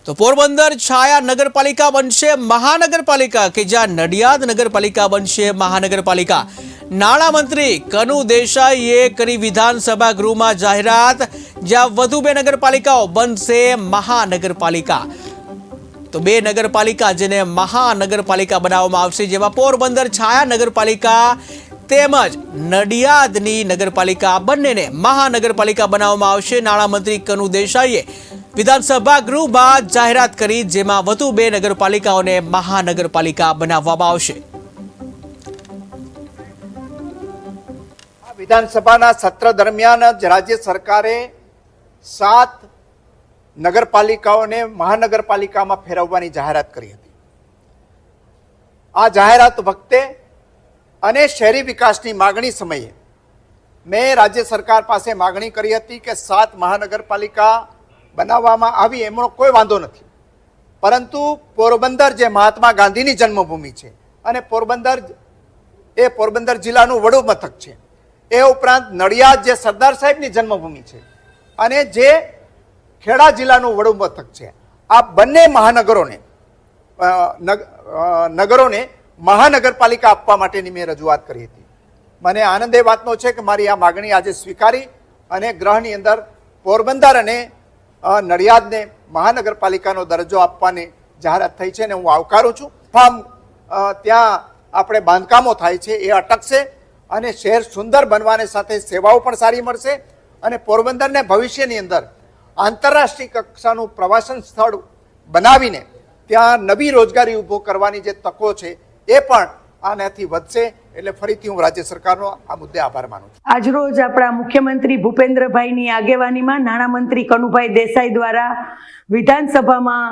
તો પોરબંદર છાયા નગરપાલિકા બનશે મહાનગરપાલિકા કે જ્યાં નડિયાદ નગરપાલિકા બનશે મહાનગરપાલિકા। નાણામંત્રી કનુ દેસાઈએ કરી વિધાનસભા ગૃહમાં જાહેરાત, જ્યાં વધુ 2 નગરપાલિકાઓ બનશે મહાનગરપાલિકા। તો 2 નગરપાલિકા જેને મહાનગરપાલિકા બનાવવામાં આવશે, જેમાં પોરબંદર છાયા નગરપાલિકા તેમજ નડિયાદની નગરપાલિકા બંનેને મહાનગરપાલિકા બનાવવામાં આવશે। નાણામંત્રી કનુ દેસાઈએ વિધાનસભા ગૃહમાં જાહેરાત કરી, જેમાં વધુ 2 નગરપાલિકાઓને મહાનગરપાલિકા બનાવવામાં આવશે। વિધાનસભાના સત્ર દરમિયાન જ રાજ્ય સરકારે 7 નગરપાલિકાઓને મહાનગરપાલિકામાં ફેરવવાની જાહેરાત કરી હતી। આ જાહેરાત વખતે અને શહેરી વિકાસની માગણી સમયે મેં રાજ્ય સરકાર પાસે માગણી કરી હતી કે 7 મહાનગરપાલિકા બનાવવામાં આવી, એમનો કોઈ વાંધો નથી, પરંતુ પોરબંદર જે મહાત્મા ગાંધીની જન્મભૂમિ છે અને પોરબંદર જિલ્લાનું વડું મથક છે, એ ઉપરાંત નડિયાદ જે સરદાર સાહેબની જન્મભૂમિ છે અને જે ખેડા જિલ્લાનું વડું મથક છે, આ બંને નગરોને મહાનગરપાલિકા આપવા માટેની મેં રજૂઆત કરી હતી। મને આનંદ એ વાતનો છે કે મારી આ માગણી આજે સ્વીકારી અને ગૃહની અંદર પોરબંદર અને નડિયાદને મહાનગરપાલિકાનો દરજ્જો આપવાની જાહેરાત થઈ છે અને હું આવકારું છું। ત્યાં આપણે બાંધકામો થાય છે એ અટકશે અને શહેર સુંદર બનવાની સાથે સેવાઓ પણ સારી મળશે અને પોરબંદરને ભવિષ્યની અંદર આંતરરાષ્ટ્રીય કક્ષાનું પ્રવાસન સ્થળ બનાવીને ત્યાં નવી રોજગારી ઊભો કરવાની જે તકો છે એ પણ આનાથી વધશે। એટલે ફરીથી હું રાજ્ય સરકારનો આ મુદ્દે આભાર માનું છું। આજરોજ આપણા મુખ્યમંત્રી ભૂપેન્દ્રભાઈની આગેવાનીમાં નાણામંત્રી કનુભાઈ દેસાઈ દ્વારા વિધાનસભામાં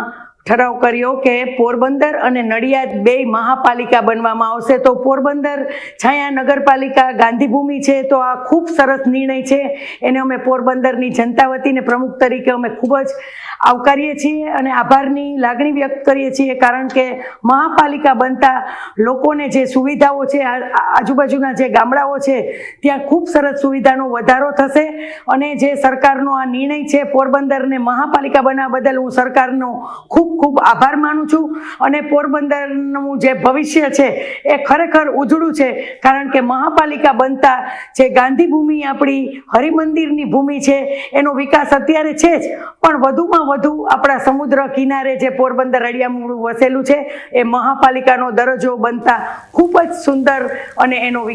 ઠરાવ કર્યો કે પોરબંદર અને નડિયાદ 2 મહાપાલિકા બનવામાં આવશે। તો પોરબંદર છાયા નગરપાલિકા ગાંધીભૂમિ છે, તો આ ખૂબ સરસ નિર્ણય છે, એને અમે પોરબંદરની જનતા વતીને પ્રમુખ તરીકે અમે ખૂબ જ આવકારીએ છીએ અને આભારની લાગણી વ્યક્ત કરીએ છીએ, કારણ કે મહાપાલિકા બનતા લોકોને જે સુવિધાઓ છે, આજુબાજુના જે ગામડાઓ છે ત્યાં ખૂબ સરસ સુવિધાનો વધારો થશે અને જે સરકારનો આ નિર્ણય છે પોરબંદરને મહાપાલિકા બનાવવા બદલ હું સરકારનો ખૂબ ખૂબ આભાર માનું છું અને પોરબંદરનું જે ભવિષ્ય છે એ ખરેખર ઉજળું છે, કારણ કે મહાપાલિકા બનતા જે ગાંધીભૂમિ આપણી હરિમંદિરની ભૂમિ છે એનો વિકાસ અત્યારે છે જ, પણ વધુમાં વધુ આપણા સમુદ્ર કિનારે જે પોરબંદર અડિયામુળું વસેલું છે એ મહાપાલિકાનો દરજ્જો બનતા ખૂબ જ સુંદર અને એનો